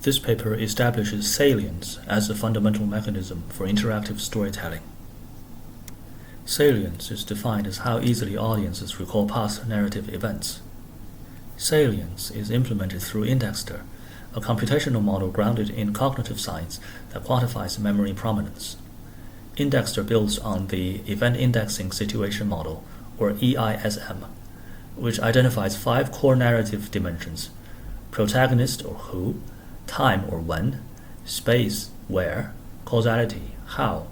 This paper establishes salience as a fundamental mechanism for interactive storytelling. Salience is defined as how easily audiences recall past narrative events. Salience is implemented through Indexter, a computational model grounded in cognitive science that quantifies memory prominence. Indexter builds on the Event Indexing Situation Model, or EISM, which identifies 5 core narrative dimensions: protagonist or who, time or when, space where, causality how,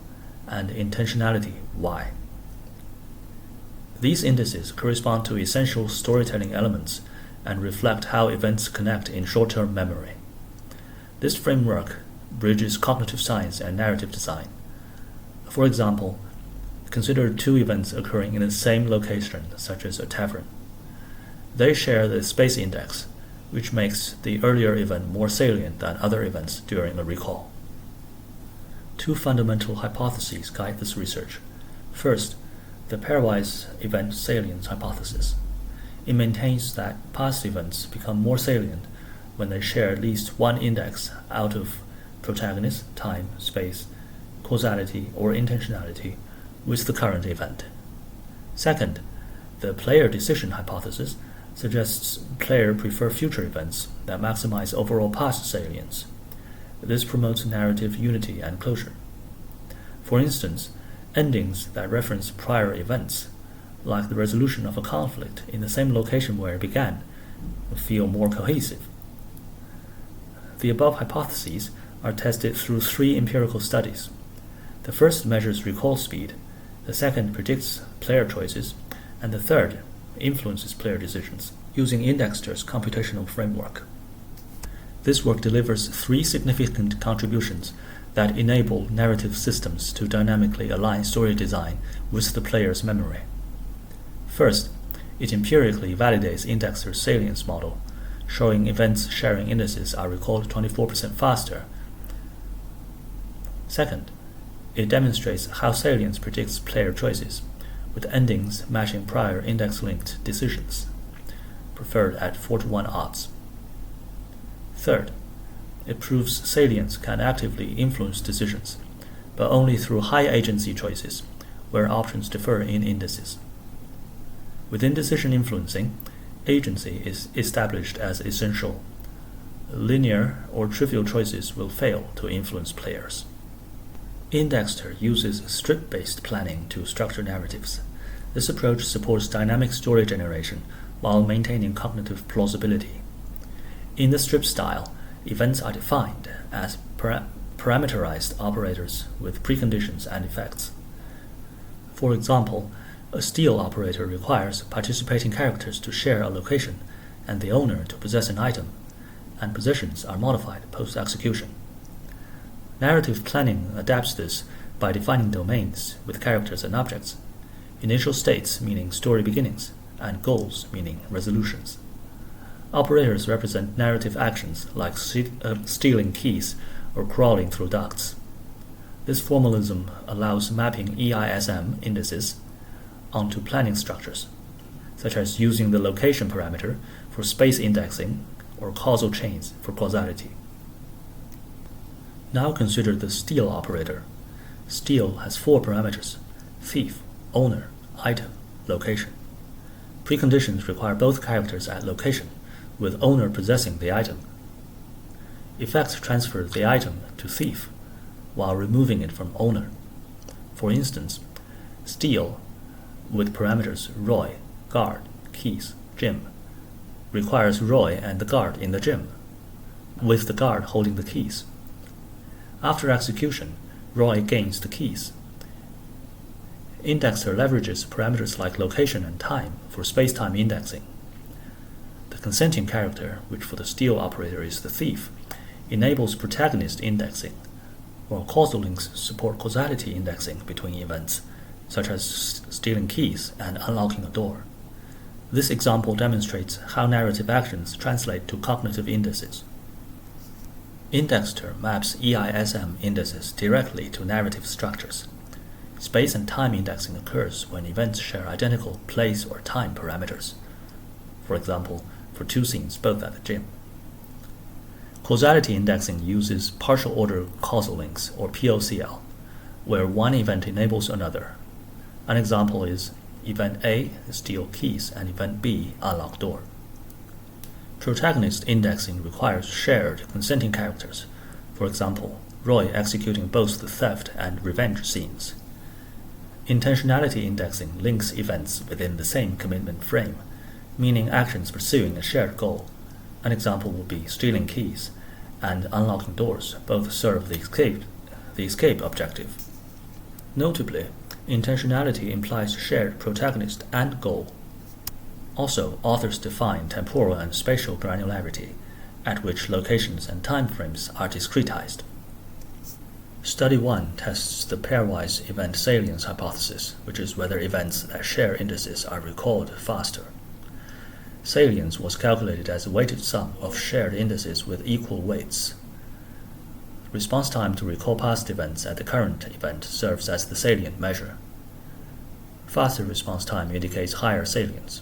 and intentionality why. These indices correspond to essential storytelling elements and reflect how events connect in short-term memory. This framework bridges cognitive science and narrative design. For example, consider 2 events occurring in the same location, such as a tavern. They share the space index, which makes the earlier event more salient than other events during a recall. 2 fundamental hypotheses guide this research. First, the pairwise event salience hypothesis. It maintains that past events become more salient when they share at least one index out of protagonist, time, space, causality, or intentionality with the current event. Second, the player decision hypothesis suggests players prefer future events that maximize overall past salience. This promotes narrative unity and closure. For instance, endings that reference prior events, like the resolution of a conflict in the same location where it began, feel more cohesive. The above hypotheses are tested through 3 empirical studies. The first measures recall speed, the second predicts player choices, and the third influences player decisions using Indexter's computational framework. This work delivers 3 significant contributions that enable narrative systems to dynamically align story design with the player's memory. First, it empirically validates Indexter's salience model, showing events sharing indices are recalled 24% faster. Second, it demonstrates how salience predicts player choices, with endings matching prior index-linked decisions, preferred at 4-to-1 odds. Third, it proves salience can actively influence decisions, but only through high-agency choices, where options differ in indices. Within decision influencing, agency is established as essential. Linear or trivial choices will fail to influence players. Indexter uses strip-based planning to structure narratives. This approach supports dynamic story generation while maintaining cognitive plausibility. In the strip style, events are defined as parameterized operators with preconditions and effects. For example, a steal operator requires participating characters to share a location and the owner to possess an item, and possessions are modified post-execution. Narrative planning adapts this by defining domains with characters and objects, initial states meaning story beginnings, and goals meaning resolutions. Operators represent narrative actions like stealing keys or crawling through ducts. This formalism allows mapping EISM indices onto planning structures, such as using the location parameter for space indexing or causal chains for causality. Now consider the steal operator. Steal has 4 parameters: thief, owner, item, location. Preconditions require both characters at location, with owner possessing the item. Effects transfer the item to thief, while removing it from owner. For instance, steal with parameters Roy, guard, keys, gym requires Roy and the guard in the gym, with the guard holding the keys. After execution, Roy gains the keys. Indexer leverages parameters like location and time for space-time indexing. The consenting character, which for the steal operator is the thief, enables protagonist indexing, while causal links support causality indexing between events, such as stealing keys and unlocking a door. This example demonstrates how narrative actions translate to cognitive indices. Indexter maps EISM indices directly to narrative structures. Space and time indexing occurs when events share identical place or time parameters. For example, for 2 scenes both at the gym. Causality indexing uses partial order causal links, or POCL, where one event enables another. An example is event A, steal keys, and event B, unlock door. Protagonist indexing requires shared consenting characters. For example, Roy executing both the theft and revenge scenes. Intentionality indexing links events within the same commitment frame, meaning actions pursuing a shared goal. An example would be stealing keys and unlocking doors both serve the escape objective. Notably, intentionality implies shared protagonist and goal. Also, authors define temporal and spatial granularity, at which locations and time frames are discretized. Study 1 tests the pairwise event salience hypothesis, which is whether events that share indices are recalled faster. Salience was calculated as a weighted sum of shared indices with equal weights. Response time to recall past events at the current event serves as the salient measure. Faster response time indicates higher salience.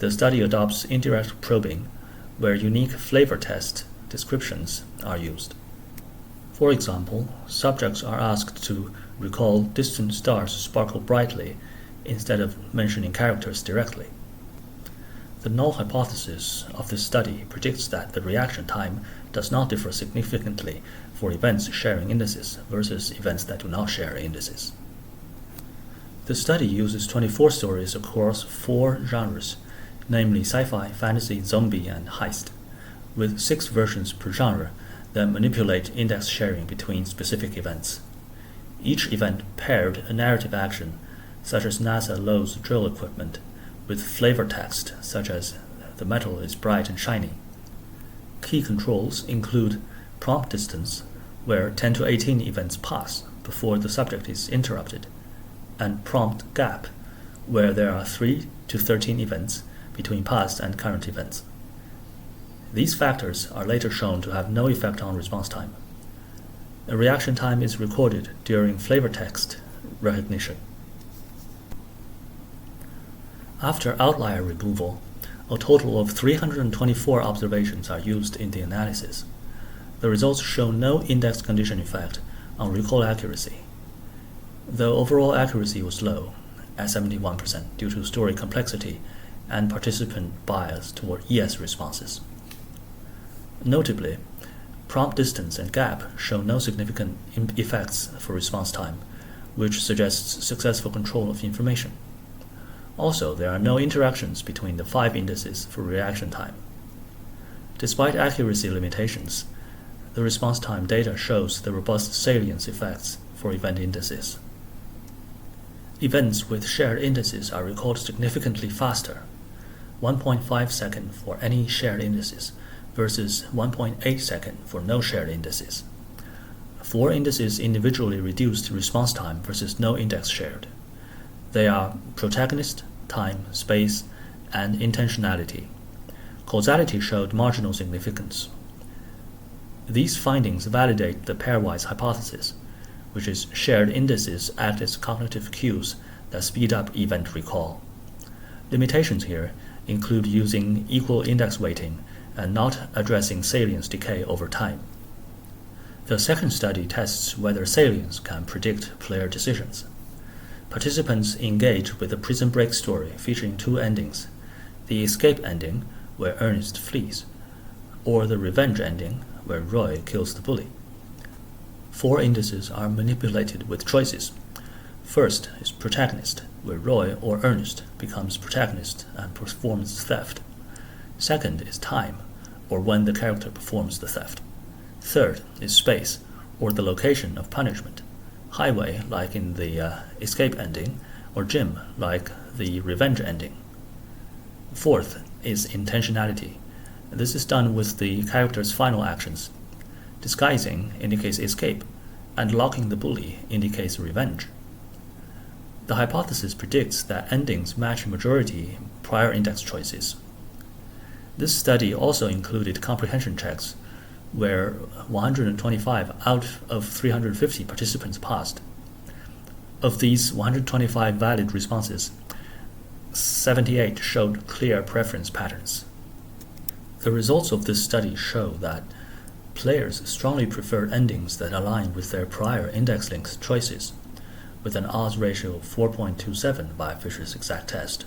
The study adopts indirect probing, where unique flavor test descriptions are used. For example, subjects are asked to recall distant stars sparkle brightly instead of mentioning characters directly. The null hypothesis of this study predicts that the reaction time does not differ significantly for events sharing indices versus events that do not share indices. The study uses 24 stories across 4 genres, namely sci-fi, fantasy, zombie, and heist, with 6 versions per genre that manipulate index sharing between specific events. Each event paired a narrative action, such as NASA loads drill equipment, with flavor text, such as the metal is bright and shiny. Key controls include prompt distance, where 10 to 18 events pass before the subject is interrupted, and prompt gap, where there are 3 to 13 events between past and current events. These factors are later shown to have no effect on response time. A reaction time is recorded during flavor text recognition. After outlier removal, a total of 324 observations are used in the analysis. The results show no index condition effect on recall accuracy, though overall accuracy was low, at 71%, due to story complexity and participant bias toward ES responses. Notably, prompt distance and gap show no significant effects for response time, which suggests successful control of information. Also, there are no interactions between the 5 indices for reaction time. Despite accuracy limitations, the response time data shows the robust salience effects for event indices. Events with shared indices are recalled significantly faster, 1.5 seconds for any shared indices versus 1.8 seconds for no shared indices. 4 indices individually reduced response time versus no index shared. They are protagonist, time, space, and intentionality. Causality showed marginal significance. These findings validate the pairwise hypothesis, which is shared indices act as cognitive cues that speed up event recall. Limitations here include using equal index weighting and not addressing salience decay over time. The second study tests whether salience can predict player decisions. Participants engage with a prison break story featuring 2 endings, the escape ending, where Ernest flees, or the revenge ending, where Roy kills the bully. 4 indices are manipulated with choices. First is protagonist, where Roy or Ernest becomes protagonist and performs theft. Second is time, or when the character performs the theft. Third is space, or the location of punishment. Highway, like in the escape ending, or gym, like the revenge ending. Fourth is intentionality. This is done with the character's final actions. Disguising indicates escape, and locking the bully indicates revenge. The hypothesis predicts that endings match majority prior index choices. This study also included comprehension checks, where 125 out of 350 participants passed. Of these 125 valid responses, 78 showed clear preference patterns. The results of this study show that players strongly prefer endings that align with their prior index-linked choices, with an odds ratio of 4.27 by Fisher's exact test.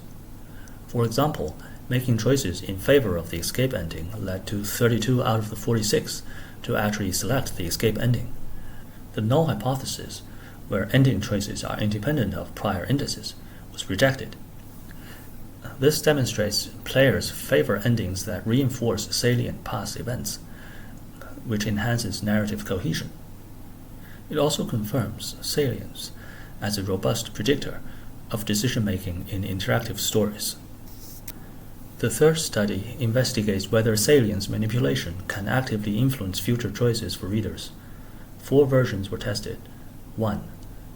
For example, making choices in favor of the escape ending led to 32 out of the 46 to actually select the escape ending. The null hypothesis, where ending choices are independent of prior indices, was rejected. This demonstrates players favor endings that reinforce salient past events, which enhances narrative cohesion. It also confirms salience as a robust predictor of decision-making in interactive stories. The third study investigates whether salience manipulation can actively influence future choices for readers. 4 versions were tested. 1.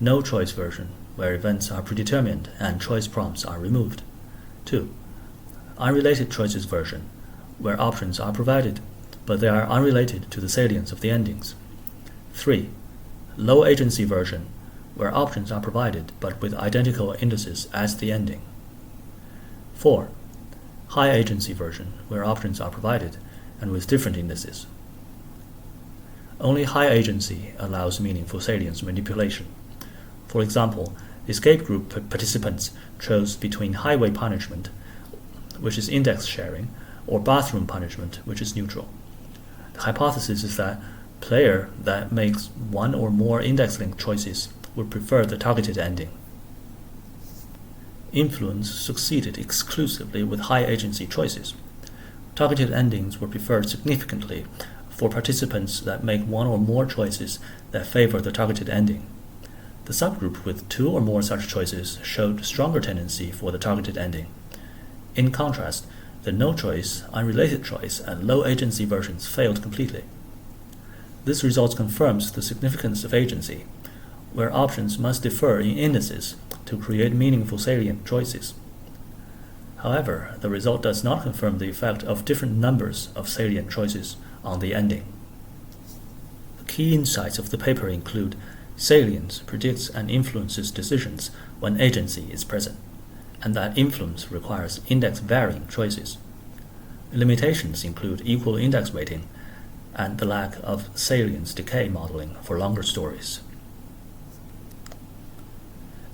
No choice version, where events are predetermined and choice prompts are removed. 2. Unrelated choices version, where options are provided, but they are unrelated to the salience of the endings. 3. Low agency version, where options are provided but with identical indices as the ending. 4. High agency version, where options are provided and with different indices. Only high agency allows meaningful salience manipulation. For example, escape group participants chose between highway punishment, which is index sharing, or bathroom punishment, which is neutral. The hypothesis is that player that makes one or more index-linked choices would prefer the targeted ending. Influence succeeded exclusively with high agency choices. Targeted endings were preferred significantly for participants that make one or more choices that favor the targeted ending. The subgroup with 2 or more such choices showed stronger tendency for the targeted ending. In contrast, the no choice, unrelated choice, and low agency versions failed completely. This result confirms the significance of agency, where options must differ in indices to create meaningful salient choices. However, the result does not confirm the effect of different numbers of salient choices on the ending. The key insights of the paper include salience predicts and influences decisions when agency is present, and that influence requires index-varying choices. Limitations include equal index weighting and the lack of salience decay modeling for longer stories.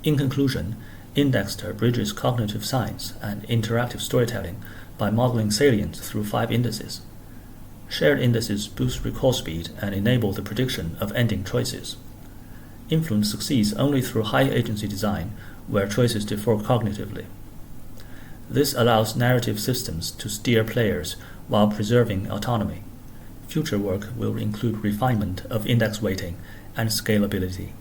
In conclusion, Indexter bridges cognitive science and interactive storytelling by modeling salience through 5 indices. Shared indices boost recall speed and enable the prediction of ending choices. Influence succeeds only through high agency design, where choices differ cognitively. This allows narrative systems to steer players while preserving autonomy. Future work will include refinement of index weighting and scalability.